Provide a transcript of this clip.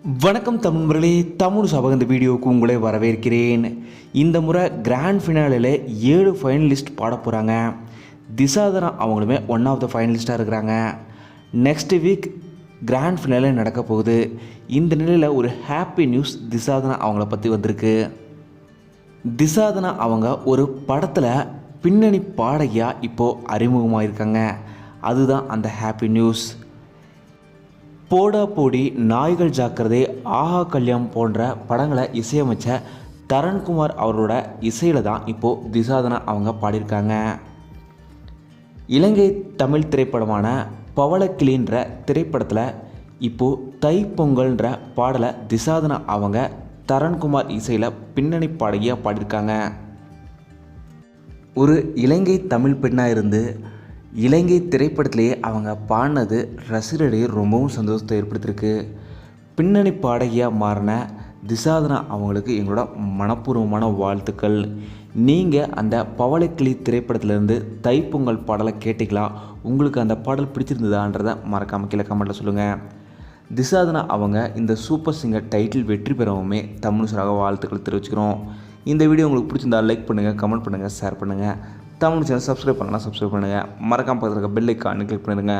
வணக்கம் தமிழர்களே, தமிழ் சபக இந்த வீடியோவுக்கு உங்களை வரவேற்கிறேன். இந்த முறை கிராண்ட் ஃபினாலில் 7 ஃபைனலிஸ்ட் பாட போகிறாங்க. திசாதனா அவங்களுமே ஒன் ஆஃப் த ஃபைனலிஸ்ட்டாக இருக்கிறாங்க. நெக்ஸ்ட் வீக் கிராண்ட் ஃபினாலே நடக்க போகுது. இந்த நிலையில் ஒரு ஹாப்பி நியூஸ் திசாதனா அவங்கள பற்றி வந்திருக்கு. திசாதனா அவங்க ஒரு படத்தில் பின்னணி பாடகியாக இப்போது அறிமுகமாக இருக்காங்க. அதுதான் அந்த ஹாப்பி நியூஸ். போடா போடி, நாய்கள் ஜாக்கிரதை, ஆஹா கல்யாணம் போன்ற படங்களை இசையமைச்ச தரண்குமார் அவரோட இசையில் தான் இப்போது திசாதனா அவங்க பாடியிருக்காங்க. இலங்கை தமிழ் திரைப்படமான பவளக்கிளின்ற திரைப்படத்தில் இப்போது தைப்பொங்கல்ன்ற பாடலை திசாதனா அவங்க தரண்குமார் இசையில் பின்னணி பாடகியாக பாடியிருக்காங்க. ஒரு இலங்கை தமிழ் பெண்ணாக இருந்து இலங்கை திரைப்படத்திலேயே அவங்க பாடினது ரசிகர்களிடையே ரொம்பவும் சந்தோஷத்தை ஏற்படுத்தியிருக்கு. பின்னணி பாடகியாக மாறின திசாதனா அவங்களுக்கு எங்களோட மனப்பூர்வமான வாழ்த்துக்கள். நீங்கள் அந்த பவளக்கிளி திரைப்படத்திலேருந்து தைப்பொங்கல் பாடலை கேட்டிங்களா? உங்களுக்கு அந்த பாடல் பிடிச்சிருந்ததான்றதை மறக்காமல் கீழே கமெண்ட்டில் சொல்லுங்கள். திசாதனா அவங்க இந்த சூப்பர் சிங்கர் டைட்டில் வெற்றி பெறவுமே தமிழ் சார்பாக வாழ்த்துக்கள் தெரிவிச்சுக்கிறோம். இந்த வீடியோ உங்களுக்கு பிடிச்சிருந்தால் லைக் பண்ணுங்கள், கமெண்ட் பண்ணுங்கள், ஷேர் பண்ணுங்கள். தமிழ் சேனல் சப்ஸ்கிரைப் பண்ணலாம், சப்ஸ்கிரைப் பண்ணுங்கள். மறக்காமல் பக்கத்தில் இருக்க பெல் ஐக்கானை கிளிக் பண்ணிடுங்க.